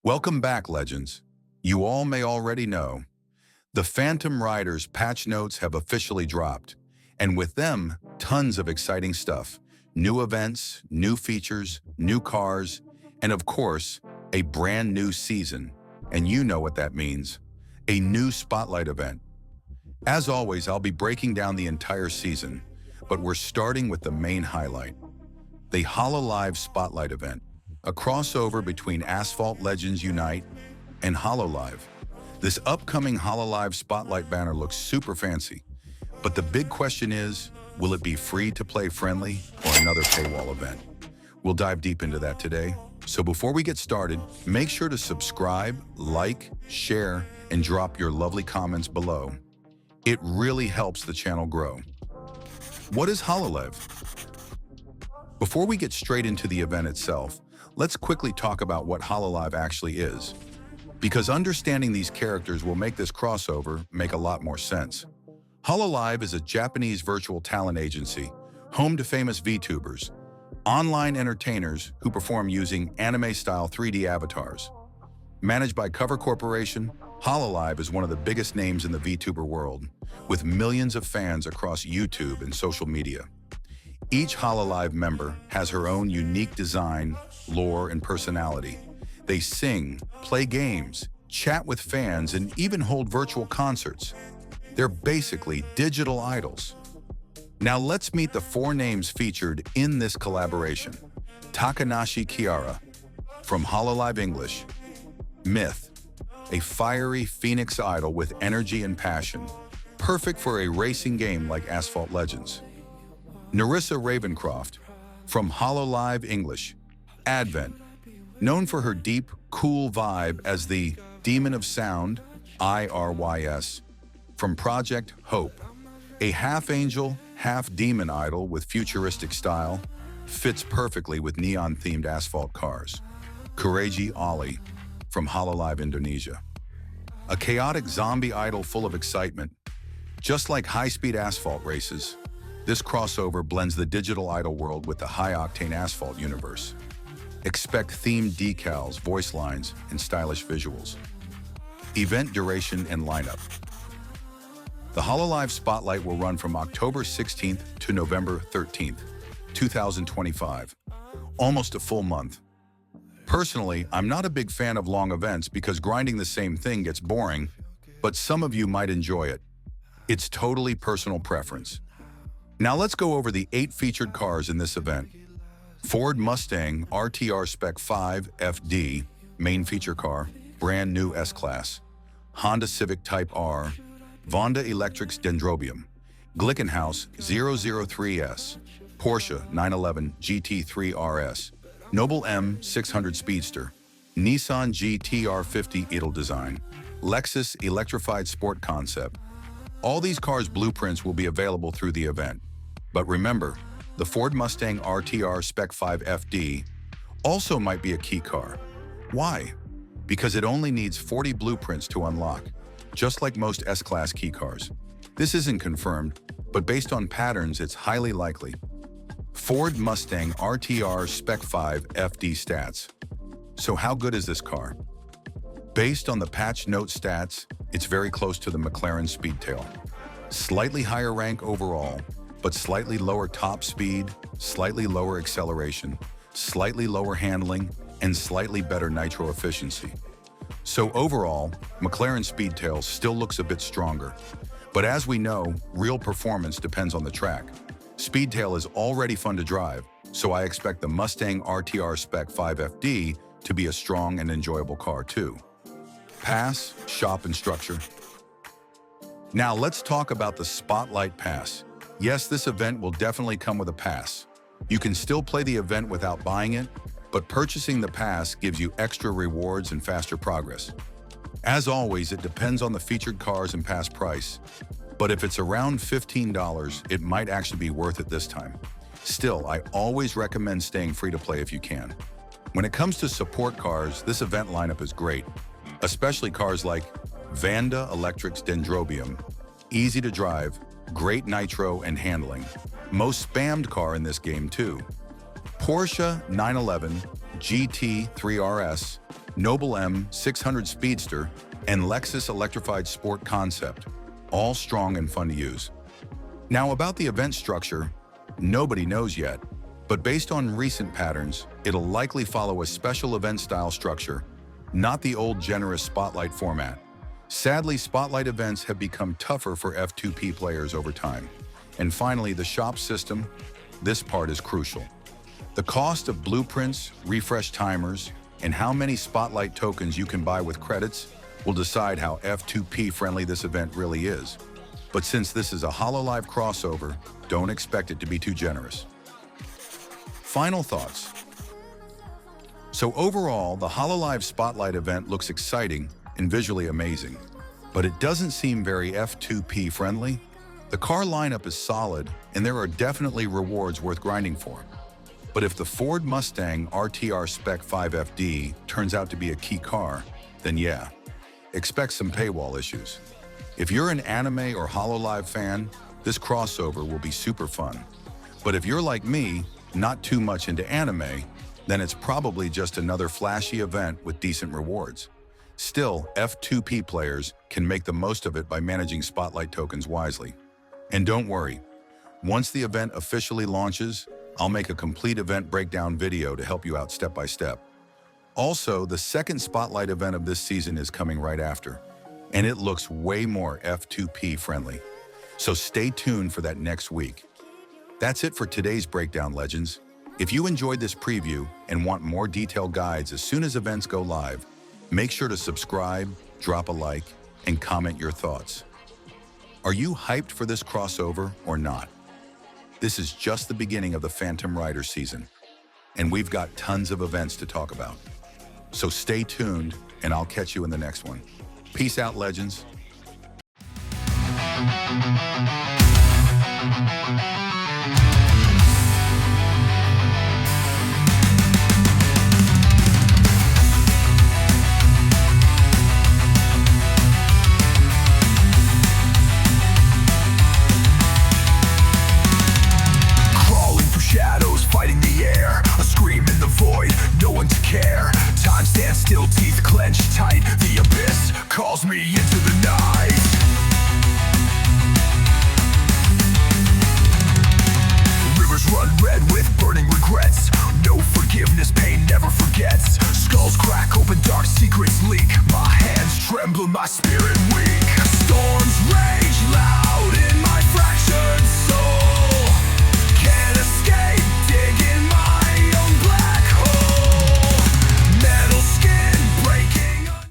Welcome back, Legends. You all may already know, the Phantom Riders patch notes have officially dropped, and with them, tons of exciting stuff. New events, new features, new cars, and of course, a brand new season. And you know what that means, a new Spotlight event. As always, I'll be breaking down the entire season, but we're starting with the main highlight, the Hololive Spotlight Event, a crossover between Asphalt Legends Unite and Hololive. This upcoming Hololive Spotlight banner looks super fancy, but the big question is, will it be free to play friendly or another paywall event? We'll dive deep into that today. So before we get started, make sure to subscribe, like, share, and drop your lovely comments below. It really helps the channel grow. What is Hololive? Before we get straight into the event itself, let's quickly talk about what Hololive actually is, because understanding these characters will make this crossover make a lot more sense. Hololive is a Japanese virtual talent agency, home to famous VTubers, online entertainers who perform using anime-style 3D avatars. Managed by Cover Corporation, Hololive is one of the biggest names in the VTuber world, with millions of fans across YouTube and social media. Each Hololive member has her own unique design, lore, and personality. They sing, play games, chat with fans, and even hold virtual concerts. They're basically digital idols. Now let's meet the four names featured in this collaboration. Takanashi Kiara, from Hololive English. Myth, a fiery phoenix idol with energy and passion, perfect for a racing game like Asphalt Legends. Narissa Ravencroft, from Hololive English. Advent, known for her deep, cool vibe as the Demon of Sound, IRYS, from Project Hope. A half-angel, half-demon idol with futuristic style, fits perfectly with neon-themed asphalt cars. Kureji Ali, from Hololive Indonesia. A chaotic zombie idol full of excitement. Just like high-speed asphalt races, this crossover blends the digital idol world with the high-octane asphalt universe. Expect themed decals, voice lines, and stylish visuals. Event duration and lineup. The Hololive Spotlight will run from October 16th to November 13th, 2025. Almost a full month. Personally, I'm not a big fan of long events because grinding the same thing gets boring, but some of you might enjoy it. It's totally personal preference. Now let's go over the 8 featured cars in this event. Ford Mustang RTR Spec 5 FD, main feature car, brand new S-Class. Honda Civic Type R, Vonda Electric's Dendrobium, Glickenhaus 003S, Porsche 911 GT3 RS, Noble M600 Speedster, Nissan GT-R50 Edeldesign, Lexus Electrified Sport Concept. All these cars' blueprints will be available through the event. But remember, the Ford Mustang RTR Spec 5 FD also might be a key car. Why? Because it only needs 40 blueprints to unlock, just like most S-Class key cars. This isn't confirmed, but based on patterns, it's highly likely. Ford Mustang RTR Spec 5 FD stats. So how good is this car? Based on the patch note stats, it's very close to the McLaren Speedtail. Slightly higher rank overall, but slightly lower top speed, slightly lower acceleration, slightly lower handling, and slightly better nitro efficiency. So overall, McLaren Speedtail still looks a bit stronger. But as we know, real performance depends on the track. Speedtail is already fun to drive, so I expect the Mustang RTR Spec 5 FD to be a strong and enjoyable car too. Pass, shop, and structure. Now let's talk about the Spotlight Pass. Yes, this event will definitely come with a pass. You can still play the event without buying it, but purchasing the pass gives you extra rewards and faster progress. As always, it depends on the featured cars and pass price, but if it's around $15, it might actually be worth it this time. Still, I always recommend staying free to play if you can. When it comes to support cars, this event lineup is great, especially cars like Vonda Electric's Dendrobium, easy to drive, great nitro and handling. Most spammed car in this game too. Porsche 911 GT3 RS, Noble M 600 Speedster, and Lexus Electrified Sport Concept, all strong and fun to use. Now about the event structure, nobody knows yet, but based on recent patterns, it'll likely follow a special event-style structure, not the old generous Spotlight format. Sadly, Spotlight events have become tougher for F2P players over time. And finally, the shop system. This part is crucial. The cost of blueprints, refresh timers, and how many Spotlight tokens you can buy with credits will decide how F2P friendly this event really is. But since this is a Hololive crossover, don't expect it to be too generous. Final thoughts. So overall, the Hololive Spotlight event looks exciting and visually amazing, but it doesn't seem very F2P friendly. The car lineup is solid, and there are definitely rewards worth grinding for. But if the Ford Mustang RTR Spec 5FD turns out to be a key car, then yeah, expect some paywall issues. If you're an anime or Hololive fan, this crossover will be super fun. But if you're like me, not too much into anime, then it's probably just another flashy event with decent rewards. Still, F2P players can make the most of it by managing Spotlight tokens wisely. And don't worry, once the event officially launches, I'll make a complete event breakdown video to help you out step by step. Also, the second Spotlight event of this season is coming right after, and it looks way more F2P friendly. So stay tuned for that next week. That's it for today's Breakdown Legends. If you enjoyed this preview and want more detailed guides as soon as events go live, make sure to subscribe, drop a like, and comment your thoughts. Are you hyped for this crossover or not? This is just the beginning of the Phantom Rider season, and we've got tons of events to talk about. So stay tuned, and I'll catch you in the next one. Peace out, legends. Still, teeth clenched tight, the abyss calls me into the night. Rivers run red with burning regrets. No forgiveness, pain never forgets. Skulls crack open, dark secrets leak. My hands tremble, my spirit